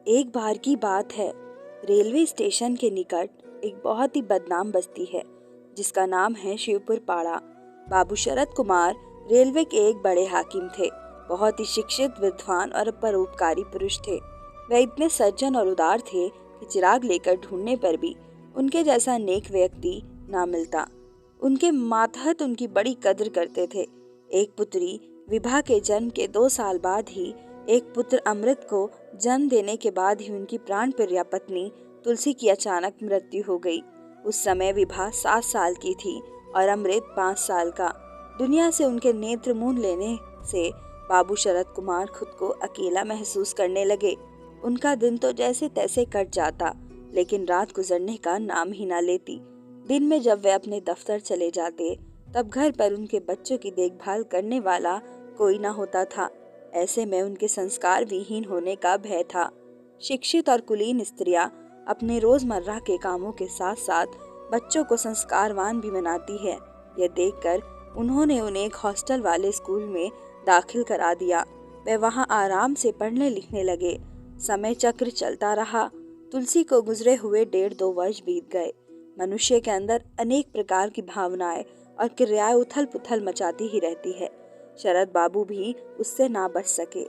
एक बार की बात है। रेलवे स्टेशन के निकट एक बहुत ही बदनाम बस्ती है जिसका नाम है शिवपुर पाड़ा। बाबू शरद कुमार रेलवे के एक बड़े हाकिम थे। बहुत ही शिक्षित, विद्वान और परोपकारी पुरुष थे। वे इतने सज्जन और उदार थे कि चिराग लेकर ढूंढने पर भी उनके जैसा नेक व्यक्ति ना मिलता। उनके मातहत उनकी बड़ी कद्र करते थे। एक पुत्री विभा के जन्म के 2 साल बाद ही, एक पुत्र अमृत को जन्म देने के बाद ही उनकी प्राण प्रिया पत्नी तुलसी की अचानक मृत्यु हो गई। उस समय विभा 7 साल की थी और अमृत 5 साल का। दुनिया से उनके नेत्र मूंद लेने से बाबू शरद कुमार खुद को अकेला महसूस करने लगे। उनका दिन तो जैसे तैसे कट जाता, लेकिन रात गुजरने का नाम ही ना लेती। दिन में जब वे अपने दफ्तर चले जाते, तब घर पर उनके बच्चों की देखभाल करने वाला कोई ना होता था। ऐसे में उनके संस्कार विहीन होने का भय था। शिक्षित और कुलीन स्त्रियां अपने रोजमर्रा के कामों के साथ साथ बच्चों को संस्कारवान भी बनाती है। यह देखकर उन्होंने उन्हें एक हॉस्टल वाले स्कूल में दाखिल करा दिया। वे वहां आराम से पढ़ने लिखने लगे। समय चक्र चलता रहा। तुलसी को गुजरे हुए 1.5-2 वर्ष बीत गए। मनुष्य के अंदर अनेक प्रकार की भावनाएं और क्रियाएं उथल पुथल मचाती ही रहती है। शरद बाबू भी उससे ना बच सके।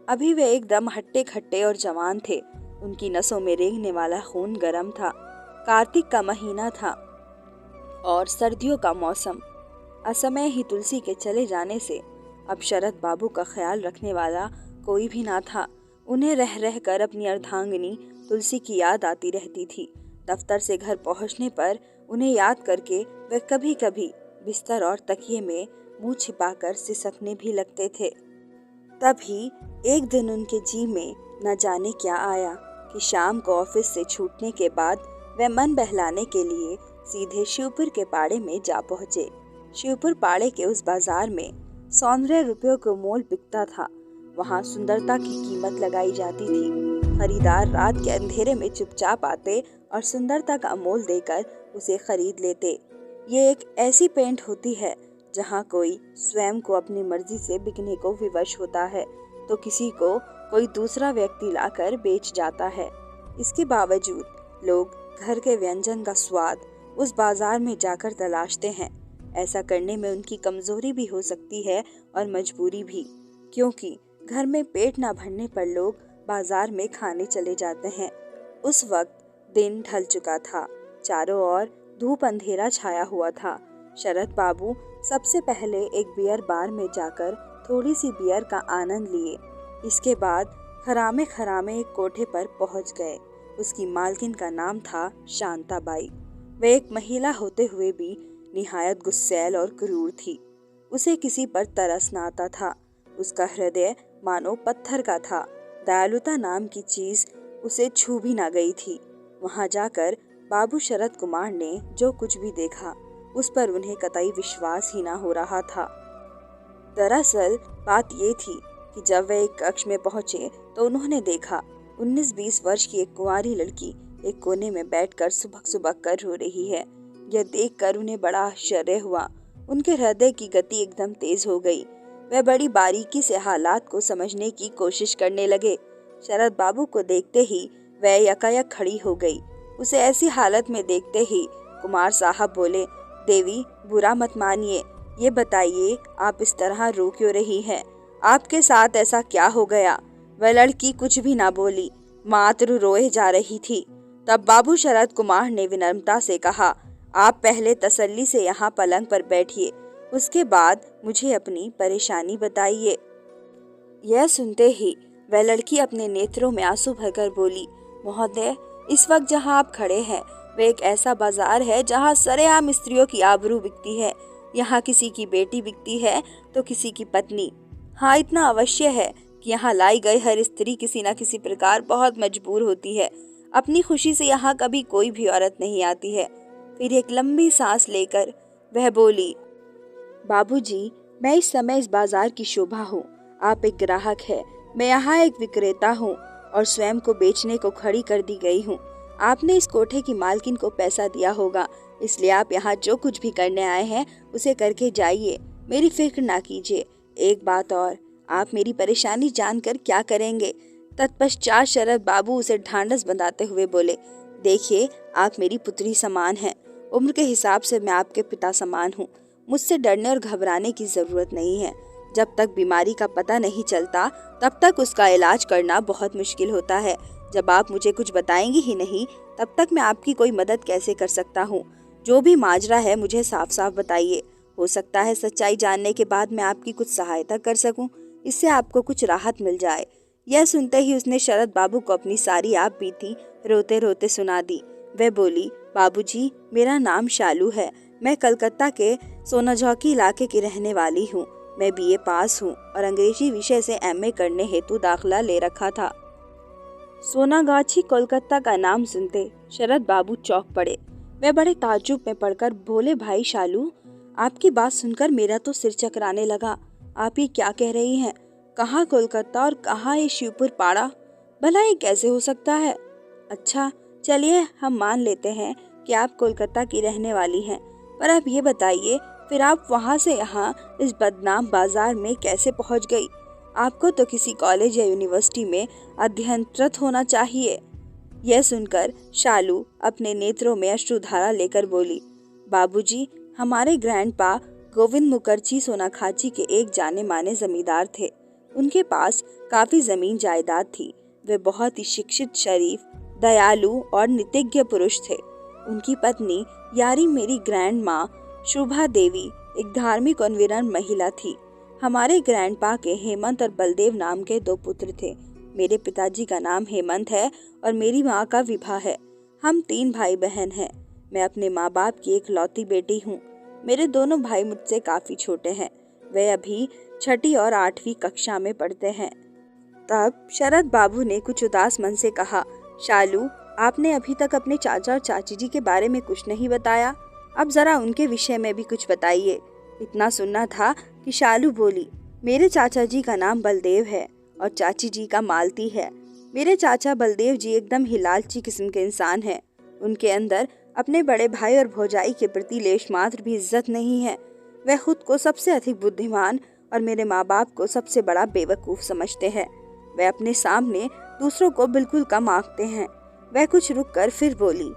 अभी वे एकदम हट्टे खट्टे और जवान थे। उनकी नसों में रेंगने वाला खून गर्म था। कार्तिक का महीना था और सर्दियों का मौसम। असमय ही तुलसी के चले जाने से अब शरद बाबू का ख्याल रखने वाला कोई भी ना था। उन्हें रह रह कर अपनी अर्धांगिनी तुलसी की याद आती रहती थी। दफ्तर से घर पहुंचने पर उन्हें याद करके वे कभी कभी बिस्तर और तकिए में मुंह छिपाकर सिसकने भी लगते थे। तभी एक दिन उनके जी में न जाने क्या आया कि शाम को ऑफिस से छूटने के बाद वे मन बहलाने के लिए सीधे शिवपुर के पाड़े में जा पहुंचे। शिवपुर पाड़े के उस बाजार में सौंदर्य रुपयों को मोल बिकता था। वहां सुंदरता की कीमत लगाई जाती थी। खरीदार रात के अंधेरे में चुपचाप आते और सुंदरता का मोल देकर उसे खरीद लेते। ये एक ऐसी पेंट होती है जहाँ कोई स्वयं को अपनी मर्जी से बिकने को विवश होता है, तो किसी को कोई दूसरा व्यक्ति लाकर बेच जाता है। इसके बावजूद लोग घर के व्यंजन का स्वाद उस बाजार में जाकर तलाशते हैं। ऐसा करने में उनकी कमजोरी भी हो सकती है और मजबूरी भी, क्योंकि घर में पेट ना भरने पर लोग बाजार में खाने चले जाते हैं। उस वक्त दिन ढल चुका था। चारों ओर धूप अंधेरा छाया हुआ था। शरद बाबू सबसे पहले एक बियर बार में जाकर थोड़ी सी बियर का आनंद लिए। इसके बाद खरामे खरामे एक कोठे पर पहुंच गए। उसकी मालकिन का नाम था शांताबाई। वह एक महिला होते हुए भी निहायत गुस्सैल और क्रूर थी। उसे किसी पर तरस न आता था। उसका हृदय मानो पत्थर का था। दयालुता नाम की चीज उसे छू भी ना गई थी। वहां जाकर बाबू शरद कुमार ने जो कुछ भी देखा, उस पर उन्हें कतई विश्वास ही ना हो रहा था। दरअसल बात ये थी कि जब वे एक कक्ष में पहुंचे तो उन्होंने देखा 19-20 वर्ष की एक कुंवारी लड़की एक कोने में बैठकर सुबक सुबक कर रो रही है। यह देखकर उन्हें बड़ा आश्चर्य हुआ। उनके हृदय की गति एकदम तेज हो गई। वह बड़ी बारीकी से हालात को समझने की कोशिश करने लगे। शरद बाबू को देखते ही वह यकायक खड़ी हो गई। उसे ऐसी हालत में देखते ही कुमार साहब बोले, देवी बुरा मत मानिए, ये बताइए आप इस तरह रो क्यों रही हैं? आपके साथ ऐसा क्या हो गया? वह लड़की कुछ भी ना बोली, मात्र रोए जा रही थी। तब बाबू शरद कुमार ने विनम्रता से कहा, आप पहले तसल्ली से यहाँ पलंग पर बैठिए, उसके बाद मुझे अपनी परेशानी बताइए। यह सुनते ही वह लड़की अपने नेत्रों में आंसू भरकर बोली, महोदय, इस वक्त जहाँ आप खड़े हैं वह एक ऐसा बाजार है जहाँ सरेआम स्त्रियों की आबरू बिकती है। यहाँ किसी की बेटी बिकती है तो किसी की पत्नी। हाँ, इतना अवश्य है कि यहाँ लाई गई हर स्त्री किसी न किसी प्रकार बहुत मजबूर होती है। अपनी खुशी से यहाँ कभी कोई भी औरत नहीं आती है। फिर एक लंबी सांस लेकर वह बोली, बाबूजी, मैं इस समय इस बाजार की शोभा हूँ। आप एक ग्राहक है, मैं यहाँ एक विक्रेता हूँ और स्वयं को बेचने को खड़ी कर दी गई हूँ। आपने इस कोठे की मालकिन को पैसा दिया होगा, इसलिए आप यहाँ जो कुछ भी करने आए हैं उसे करके जाइए, मेरी फिक्र ना कीजिए। एक बात और, आप मेरी परेशानी जानकर क्या करेंगे? तत्पश्चात शरद बाबू उसे ढांढस बंधाते हुए बोले, देखिए, आप मेरी पुत्री समान हैं। उम्र के हिसाब से मैं आपके पिता समान हूँ। मुझसे डरने और घबराने की जरूरत नहीं है। जब तक बीमारी का पता नहीं चलता तब तक उसका इलाज करना बहुत मुश्किल होता है। जब आप मुझे कुछ बताएंगी ही नहीं तब तक मैं आपकी कोई मदद कैसे कर सकता हूँ। जो भी माजरा है मुझे साफ साफ बताइए। हो सकता है सच्चाई जानने के बाद मैं आपकी कुछ सहायता कर सकूं, इससे आपको कुछ राहत मिल जाए। यह सुनते ही उसने शरद बाबू को अपनी सारी आप बीती रोते रोते सुना दी। वह बोली, बाबूजी, मेरा नाम शालू है। मैं कलकत्ता के सोनाझौकी इलाके की रहने वाली हूँ। मैं बीए पास हूँ और अंग्रेजी विषय से एमए करने हेतु दाखिला ले रखा था। सोनागाछी कोलकाता का नाम सुनते शरद बाबू चौंक पड़े। वह बड़े ताज्जुब में पड़कर बोले, भाई शालू, आपकी बात सुनकर मेरा तो सिर चकराने लगा। आप ये क्या कह रही हैं? कहाँ कोलकाता और कहाँ ये शिवपुर पाड़ा? भला ये कैसे हो सकता है? अच्छा, चलिए हम मान लेते हैं कि आप कोलकाता की रहने वाली हैं, पर अब ये बताइए, फिर आप वहाँ से यहाँ इस बदनाम बाजार में कैसे पहुँच गई? आपको तो किसी कॉलेज या यूनिवर्सिटी में अध्ययनरत होना चाहिए। यह सुनकर शालू अपने नेत्रों में अश्रुधारा लेकर बोली, बाबूजी, हमारे ग्रैंडपा गोविंद मुखर्जी सोनाखाची के एक जाने माने जमींदार थे। उनके पास काफी जमीन जायदाद थी। वे बहुत ही शिक्षित, शरीफ, दयालु और नीतिज्ञ पुरुष थे। उनकी पत्नी यारी मेरी ग्रैंड माँ शुभा देवी एक धार्मिक और विनम्र महिला थी। हमारे ग्रैंडपा के हेमंत और बलदेव नाम के 2 पुत्र थे। मेरे पिताजी का नाम हेमंत है और मेरी माँ का विभा है। हम 3 भाई बहन हैं। मैं अपने माँ बाप की एक लौती बेटी हूँ। मेरे दोनों भाई मुझसे काफी छोटे हैं। वे अभी 6ठी और 8वीं कक्षा में पढ़ते हैं। तब शरद बाबू ने कुछ उदास मन से कहा, शालू, आपने अभी तक अपने चाचा और चाची जी के बारे में कुछ नहीं बताया। अब जरा उनके विषय में भी कुछ बताइए। इतना सुनना था कि शालू बोली, मेरे चाचा जी का नाम बलदेव है और चाची जी का मालती है। मेरे चाचा बलदेव जी एकदम ही लालची किस्म के इंसान हैं। उनके अंदर अपने बड़े भाई और भौजाई के प्रति लेश मात्र भी इज्जत नहीं है। वह खुद को सबसे अधिक बुद्धिमान और मेरे माँ बाप को सबसे बड़ा बेवकूफ समझते हैं। वह अपने सामने दूसरों को बिल्कुल कम आंकते हैं। वह कुछ रुक कर फिर बोली,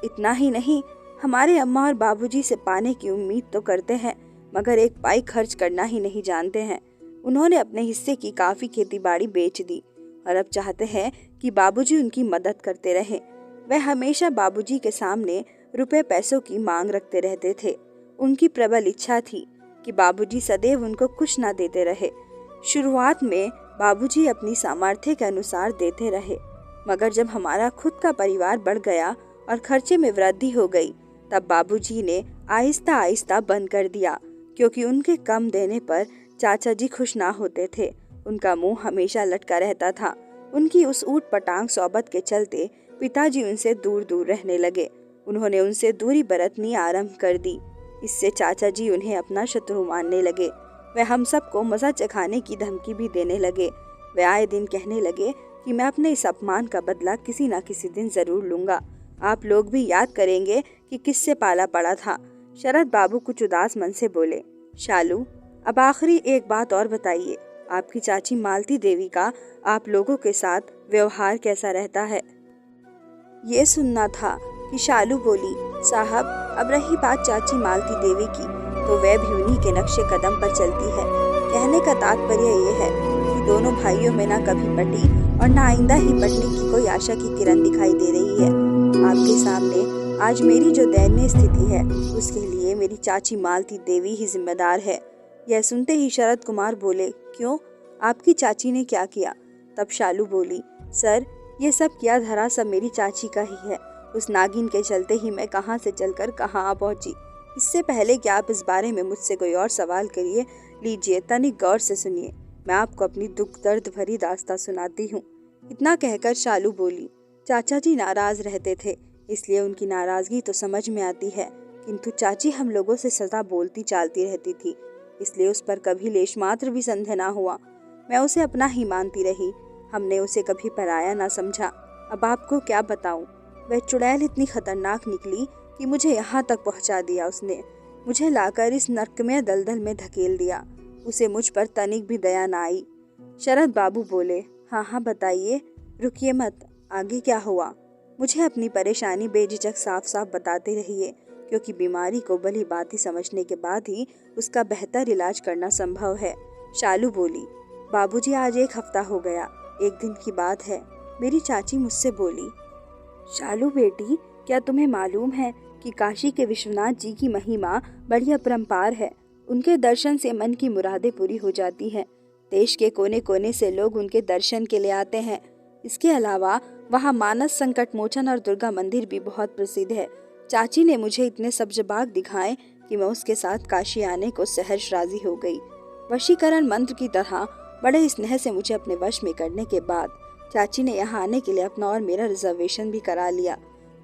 इतना ही नहीं, हमारे अम्मा और बाबूजी से पाने की उम्मीद तो करते हैं, मगर एक पाई खर्च करना ही नहीं जानते हैं। उन्होंने अपने हिस्से की काफी खेतीबाड़ी बेच दी और अब चाहते हैं कि बाबूजी उनकी मदद करते रहें। वह हमेशा बाबूजी के सामने रुपए पैसों की मांग रखते रहते थे। उनकी प्रबल इच्छा थी कि बाबूजी सदैव उनको कुछ ना देते रहे। शुरुआत में बाबूजी अपनी सामर्थ्य के अनुसार देते रहे, मगर जब हमारा खुद का परिवार बढ़ गया और खर्चे में वृद्धि हो गई, तब बाबूजी ने आहिस्ता आहिस्ता बंद कर दिया, क्योंकि उनके कम देने पर चाचा जी खुश ना होते थे। उनका मुंह हमेशा लटका रहता था। उनकी उस ऊट पटांग सोबत के चलते पिताजी उनसे दूर दूर रहने लगे। उन्होंने उनसे दूरी बरतनी आरंभ कर दी। इससे चाचा जी उन्हें अपना शत्रु मानने लगे। वे हम सबको मजा चखाने की धमकी भी देने लगे। वे आए दिन कहने लगे कि मैं अपने इस अपमान का बदला किसी न किसी दिन जरूर लूंगा। आप लोग भी याद करेंगे कि किससे पाला पड़ा था। शरद बाबू कुछ उदास मन से बोले, शालू, अब आखिरी एक बात और बताइए, आपकी चाची मालती देवी का आप लोगों के साथ व्यवहार कैसा रहता है? ये सुनना था कि शालू बोली, साहब, अब रही बात चाची मालती देवी की, तो वह भी उन्हीं के नक्शे कदम पर चलती है। कहने का तात्पर्य ये है कि दोनों भाइयों में ना कभी पटी और ना आइंदा ही पटने की कोई आशा की किरण दिखाई दे रही है। आपके सामने आज मेरी जो दयनीय स्थिति है, उसके लिए मेरी चाची मालती देवी ही जिम्मेदार है। यह सुनते ही शरद कुमार बोले, क्यों, आपकी चाची ने क्या किया? तब शालू बोली, सर, ये सब किया धरा सब मेरी चाची का ही है। उस नागिन के चलते ही मैं कहाँ से चलकर कहाँ आ पहुंची। इससे पहले कि आप इस बारे में मुझसे कोई और सवाल करिए, लीजिए तनिक गौर से सुनिए, मैं आपको अपनी दुख दर्द भरी दास्तां सुनाती हूँ। इतना कहकर शालू बोली, चाचा जी नाराज रहते थे, इसलिए उनकी नाराजगी तो समझ में आती है, किंतु चाची हम लोगों से सदा बोलती चालती रहती थी, इसलिए उस पर कभी लेश मात्र भी संदेह ना हुआ। मैं उसे अपना ही मानती रही। हमने उसे कभी पराया ना समझा। अब आपको क्या बताऊं, वह चुड़ैल इतनी खतरनाक निकली कि मुझे यहाँ तक पहुँचा दिया। उसने मुझे लाकर इस नरकमय दलदल में धकेल दिया। उसे मुझ पर तनिक भी दया ना आई। शरद बाबू बोले, हाँ हाँ बताइए, रुकिए मत, आगे क्या हुआ? मुझे अपनी परेशानी बेझिझक साफ साफ बताते रहिए, क्योंकि बीमारी को भली भांति समझने के बाद ही उसका बेहतर इलाज करना संभव है। शालू बोली। बाबूजी, आज 1 हफ्ता हो गया, 1 दिन की बात है। मेरी चाची मुझसे बोली। शालू बेटी, क्या तुम्हें मालूम है कि काशी के विश्वनाथ जी की महिमा बड़ी अपरंपार है। उनके दर्शन से मन की मुरादें पूरी हो जाती हैं। देश के कोने कोने से लोग उनके दर्शन के लिए आते हैं। इसके अलावा वहाँ मानस संकट मोचन और दुर्गा मंदिर भी बहुत प्रसिद्ध है। चाची ने मुझे इतने सब्ज बाग दिखाए कि मैं उसके साथ काशी आने को सहर्ष राजी हो गई। वशीकरण मंत्र की तरह बड़े स्नेह से मुझे अपने वश में करने के बाद चाची ने यहाँ आने के लिए अपना और मेरा रिजर्वेशन भी करा लिया।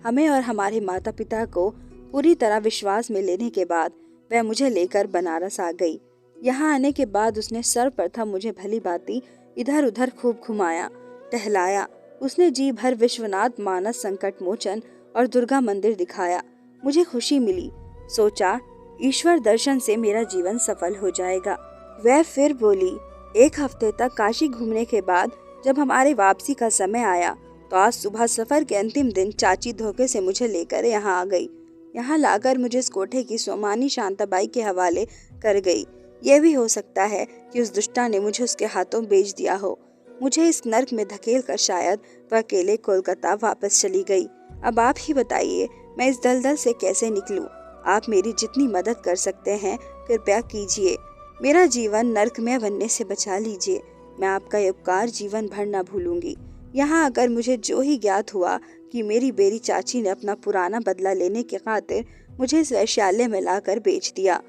हमें और हमारे माता पिता को पूरी तरह विश्वास में लेने के बाद वह मुझे लेकर बनारस आ गई। यहाँ आने के बाद उसने सर्वप्रथम मुझे भली भांति इधर उधर खूब घुमाया, टहलाया। उसने जी भर विश्वनाथ, मानस संकट मोचन और दुर्गा मंदिर दिखाया। मुझे खुशी मिली। सोचा ईश्वर दर्शन से मेरा जीवन सफल हो जाएगा। वह फिर बोली। 1 हफ्ते तक काशी घूमने के बाद जब हमारे वापसी का समय आया तो आज सुबह सफर के अंतिम दिन चाची धोखे से मुझे लेकर यहाँ आ गई। यहाँ लाकर मुझे इस कोठे की सोमानी शांताबाई के हवाले कर गई। यह भी हो सकता है कि उस दुष्टा ने मुझे उसके हाथों बेच दिया हो। मुझे इस नर्क में धकेल कर शायद वह अकेले कोलकाता वापस चली गई। अब आप ही बताइए, मैं इस दलदल से कैसे निकलूं? आप मेरी जितनी मदद कर सकते हैं कृपया कीजिए। मेरा जीवन नर्कमय बनने से बचा लीजिए। मैं आपका ये उपकार जीवन भर न भूलूंगी। यहाँ आकर मुझे जो ही ज्ञात हुआ कि मेरी बेरी चाची ने अपना पुराना बदला लेने के खातिर मुझे इस वैश्यालय में लाकर बेच दिया,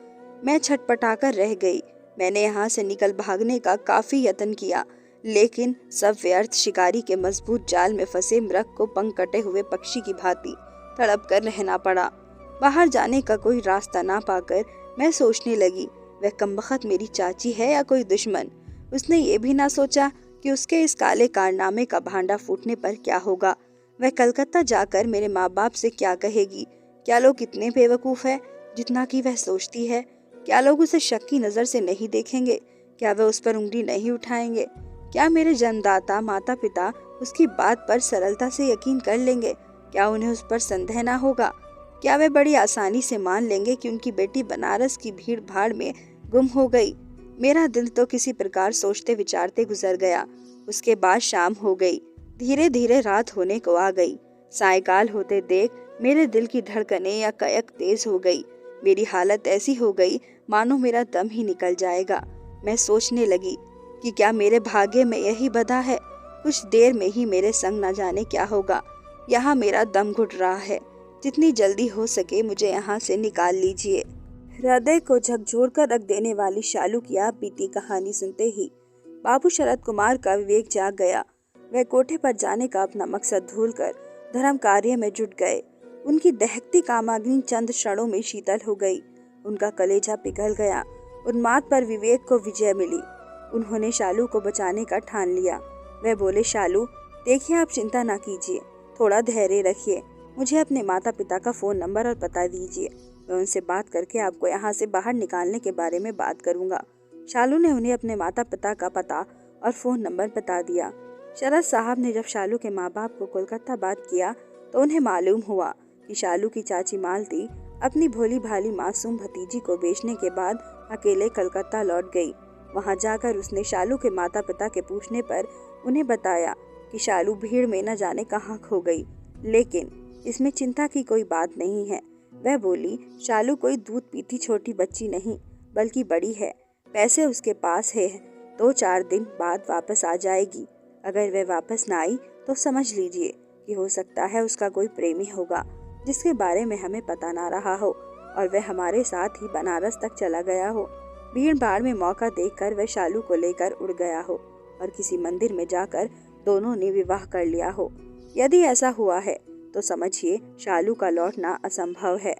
मैं छटपटाकर रह गई। मैंने यहाँ से निकल भागने का काफी यत्न किया, लेकिन सब व्यर्थ। शिकारी के मजबूत जाल में फंसे मृग को पंख कटे हुए पक्षी की भांति तड़प कर रहना पड़ा। बाहर जाने का कोई रास्ता ना पाकर मैं सोचने लगी, वह कमबख्त मेरी चाची है या कोई दुश्मन। उसने ये भी ना सोचा कि उसके इस काले कारनामे का भांडा फूटने पर क्या होगा। वह कलकत्ता जाकर मेरे माँ बाप से क्या कहेगी? क्या लोग इतने बेवकूफ़ है जितना कि वह सोचती है? क्या लोग उसे शक की नज़र से नहीं देखेंगे? क्या वह उस पर उंगली नहीं उठाएंगे? क्या मेरे जन्मदाता माता पिता उसकी बात पर सरलता से यकीन कर लेंगे? क्या उन्हें उस पर संदेह ना होगा? क्या वे बड़ी आसानी से मान लेंगे कि उनकी बेटी बनारस की भीड़ भाड़ में गुम हो गई? मेरा दिल तो किसी प्रकार सोचते विचारते गुजर गया। उसके बाद शाम हो गई। धीरे धीरे रात होने को आ गई। सायकाल होते देख मेरे दिल की धड़कनें या कयक तेज हो गई। मेरी हालत ऐसी हो गई मानो मेरा दम ही निकल जाएगा। मैं सोचने लगी कि क्या मेरे भाग्य में यही बधा है? कुछ देर में ही मेरे संग न जाने क्या होगा। यहाँ मेरा दम घुट रहा है। जितनी जल्दी हो सके मुझे यहाँ से निकाल लीजिए। हृदय को झकझोर कर रख देने वाली शालू की आप बीती कहानी सुनते ही बाबू शरद कुमार का विवेक जाग गया। वह कोठे पर जाने का अपना मकसद भूलकर धर्म कार्य में जुट गए। उनकी दहकती कामाग्नि चंद क्षणों में शीतल हो गई। उनका कलेजा पिघल गया। उन्माद पर विवेक को विजय मिली। उन्होंने शालू को बचाने का ठान लिया। वह बोले, शालू देखिए, आप चिंता ना कीजिए, थोड़ा धैर्य रखिए। मुझे अपने माता पिता का फ़ोन नंबर और पता दीजिए। मैं उनसे बात करके आपको यहाँ से बाहर निकालने के बारे में बात करूँगा। शालू ने उन्हें अपने माता पिता का पता और फ़ोन नंबर बता दिया। शरद साहब ने जब शालू के माँ बाप को कोलकाता बात किया तो उन्हें मालूम हुआ कि शालू की चाची मालती अपनी भोली भाली मासूम भतीजी को बेचने के बाद अकेले कलकत्ता लौट गई। वहाँ जाकर उसने शालू के माता पिता के पूछने पर उन्हें बताया कि शालू भीड़ में न जाने कहाँ खो गई। लेकिन इसमें चिंता की कोई बात नहीं है। वह बोली, शालू कोई दूध पीती छोटी बच्ची नहीं बल्कि बड़ी है। पैसे उसके पास है, 2-4 दिन बाद वापस आ जाएगी। अगर वह वापस ना आई तो समझ लीजिए कि हो सकता है उसका कोई प्रेमी होगा जिसके बारे में हमें पता ना रहा हो और वह हमारे साथ ही बनारस तक चला गया हो। भीड़ भाड़ में मौका देखकर वह शालू को लेकर उड़ गया हो और किसी मंदिर में जाकर दोनों ने विवाह कर लिया हो। यदि ऐसा हुआ है तो समझिए शालू का लौटना असंभव है।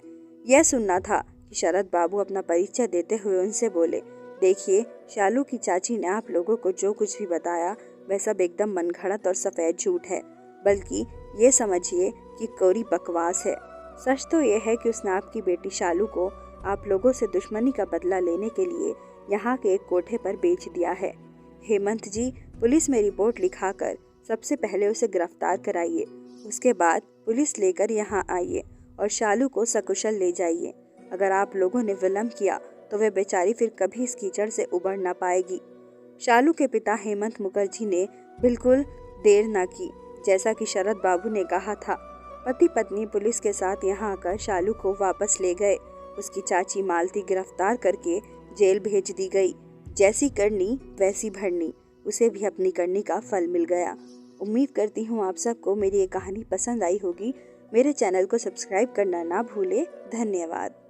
यह सुनना था कि शरद बाबू अपना परिचय देते हुए उनसे बोले, देखिए, शालू की चाची ने आप लोगों को जो कुछ भी बताया वह सब एकदम मनगढ़ंत और सफ़ेद झूठ है, बल्कि ये समझिए कि कोरी बकवास है। सच तो यह है कि उसने आपकी बेटी शालू को आप लोगों से दुश्मनी का बदला लेने के लिए यहाँ के एक कोठे पर बेच दिया है। हेमंत जी, पुलिस में रिपोर्ट लिखाकर सबसे पहले उसे गिरफ्तार कराइए। उसके बाद पुलिस लेकर यहाँ आइए और शालू को सकुशल ले जाइए। अगर आप लोगों ने विलम्ब किया तो वह बेचारी फिर कभी इस कीचड़ से उबर ना पाएगी। शालू के पिता हेमंत मुखर्जी ने बिल्कुल देर न की। जैसा कि शरद बाबू ने कहा था, पति पत्नी पुलिस के साथ यहाँ आकर शालू को वापस ले गए। उसकी चाची मालती गिरफ्तार करके जेल भेज दी गई। जैसी करनी वैसी भरनी, उसे भी अपनी करनी का फल मिल गया। उम्मीद करती हूँ आप सबको मेरी ये कहानी पसंद आई होगी। मेरे चैनल को सब्सक्राइब करना ना भूले। धन्यवाद।